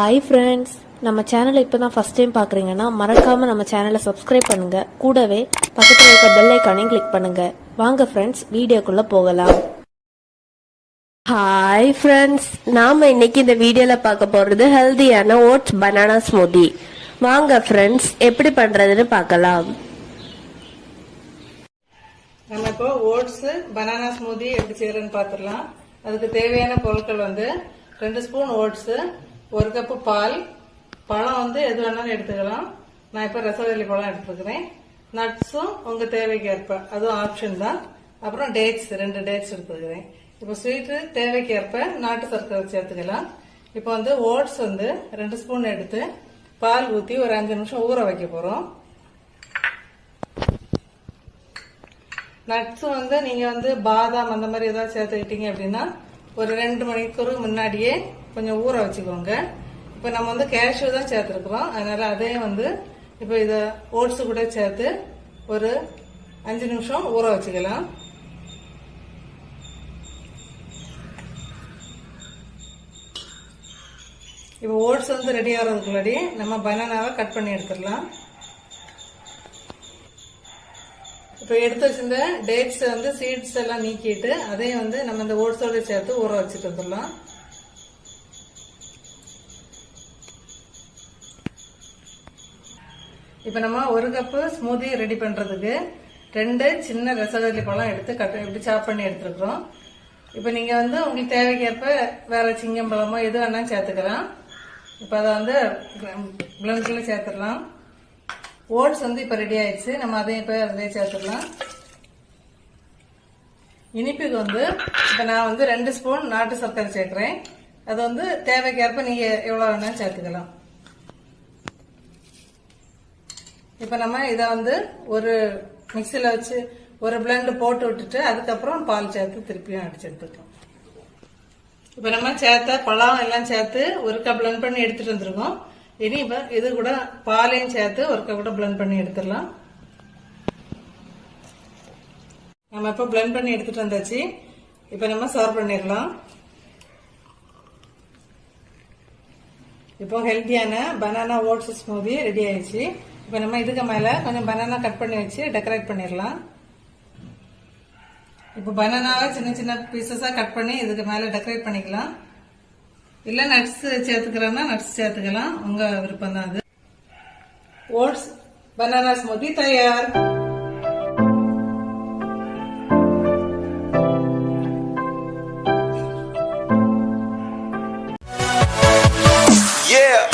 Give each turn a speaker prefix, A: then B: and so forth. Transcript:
A: Hi friends, நம்ம சேனலை இப்போ தான் ஃபஸ்ட் டைம் பார்க்குறீங்கன்னா மறக்காமல் நம்ம சேனலை சப்ஸ்கிரைப் பண்ணுங்கள். கூடவே பக்கத்தில் இருக்க பெல் ஐக்கானையும் கிளிக் பண்ணுங்கள். வாங்க ஃப்ரெண்ட்ஸ், வீடியோக்குள்ளே போகலாம்.
B: ஹாய் ஃப்ரெண்ட்ஸ், நாம இன்னைக்கு இந்த வீடியோல பார்க்க போறது ஹெல்தியான ஓட்ஸ் பனானா ஸ்மூதி. வாங்க ஃப்ரெண்ட்ஸ், எப்படி பண்றதுன்னு பார்க்கலாம்.
C: நம்ம இப்போ ஓட்ஸ் பனானா ஸ்மூதி எப்படி செய்யறதுன்னு பார்த்துடலாம். அதுக்கு தேவையான பொருட்கள் 2 ஸ்பூன் ஓட்ஸ், 1 கப்பு பால், பழம் எது வேணாலும் எடுத்துக்கலாம். நான் இப்போ ரசவள்ளி பழம் எடுத்துக்கிறேன். நட்ஸும் உங்க தேவைக்கு ஏற்ப, அதுவும் ஆப்ஷன் தான். அப்புறம் டேட்ஸ் 2 டேட்ஸ் எடுத்துக்கிறேன். இப்போ ஸ்வீட்டு தேவைக்கு ஏற்ப நாட்டு சர்க்கரை சேர்த்துக்கலாம். இப்போ ஓட்ஸ் 2 ஸ்பூன் எடுத்து பால் ஊற்றி ஒரு 5 நிமிஷம் ஊற வைக்க போறோம். நட்ஸ் நீங்க பாதாம் அந்த மாதிரி ஏதாவது சேர்த்துக்கிட்டீங்க அப்படின்னா ஒரு 2 மணிக்கூர் முன்னாடியே கொஞ்சம் ஊற வச்சுக்கோங்க. இப்போ நம்ம கேஷ்யூ தான் சேர்த்துருக்குறோம், அதனால அதையும் இப்போ இதை ஓட்ஸ் கூட சேர்த்து ஒரு 5 நிமிஷம் ஊற வச்சுக்கலாம். இப்போ ஓட்ஸ் ரெடி ஆகிறதுக்குள்ளாடி நம்ம பனானாவை கட் பண்ணி எடுத்துடலாம். இப்போ எடுத்து வச்சிருந்த டேட்ஸ் சீட்ஸ் எல்லாம் நீக்கிட்டு அதையும் நம்ம இந்த ஓட்ஸோட சேர்த்து ஊற வச்சுட்டு வந்துடலாம். இப்போ நம்ம 1 கப்பு ஸ்மூதி ரெடி பண்றதுக்கு 2 சின்ன ரசவள்ளி பழம் எடுத்து இப்படி சாப் பண்ணி எடுத்துருக்குறோம். இப்போ நீங்க உங்களுக்கு தேவைக்கேற்ப வேற சிங்கம்பழமோ எது வேணாலும் சேர்த்துக்கலாம். இப்போ அதை பிளண்ட்ல சேர்த்துடலாம். ஓட்ஸ் இப்ப ரெடி ஆயிடுச்சு, நம்ம அதையும் இப்ப அதே சேர்த்துடலாம். இனிப்புக்கு இப்ப நான் 2 ஸ்பூன் நாட்டு சர்க்கரை சேர்க்கிறேன். அது தேவைக்கேற்ப நீங்க எவ்வளவு வேணாலும் சேர்த்துக்கலாம். இப்ப நம்ம இதை ஒரு மிக்சில வச்சு ஒரு பிளண்ட் போட்டு விட்டுட்டு அதுக்கப்புறம் பால் சேர்த்து திருப்பியும் அடிச்சு எடுத்துக்கலாம். இப்ப நம்ம சேர்த்த பழம் எல்லாம் சேர்த்து ஒரு கப் பிளண்ட் பண்ணி எடுத்துட்டு வந்துருக்கோம். இனி இப்ப இது கூட பாலையும் சேர்த்து ஒரு கப் கூட பிளண்ட் பண்ணி எடுத்துடலாம். நம்ம இப்ப பிளண்ட் பண்ணி எடுத்துட்டு வந்தாச்சு. இப்ப நம்ம சர்வ் பண்ணிடலாம். இப்போ ஹெல்த்தியான பனானா ஓட்ஸ் ஸ்மூதி ரெடி ஆயிடுச்சு. இப்ப நம்ம இதுக்கு மேல கொஞ்சம் பனானா கட் பண்ணி வச்சு டெக்கரேட் பண்ணிடலாம். இப்போ பனானாவை சின்ன சின்ன பீசஸா கட் பண்ணி இதுக்கு மேல டெக்கரேட் பண்ணிக்கலாம். இல்ல நட்ஸ் சேர்த்துக்கிறோம்னா நட்ஸ் சேர்த்துக்கலாம், உங்க விருப்பம் தான் அது. ஓட்ஸ் பனானா ஸ்மூதி தயார்.
D: Yeah.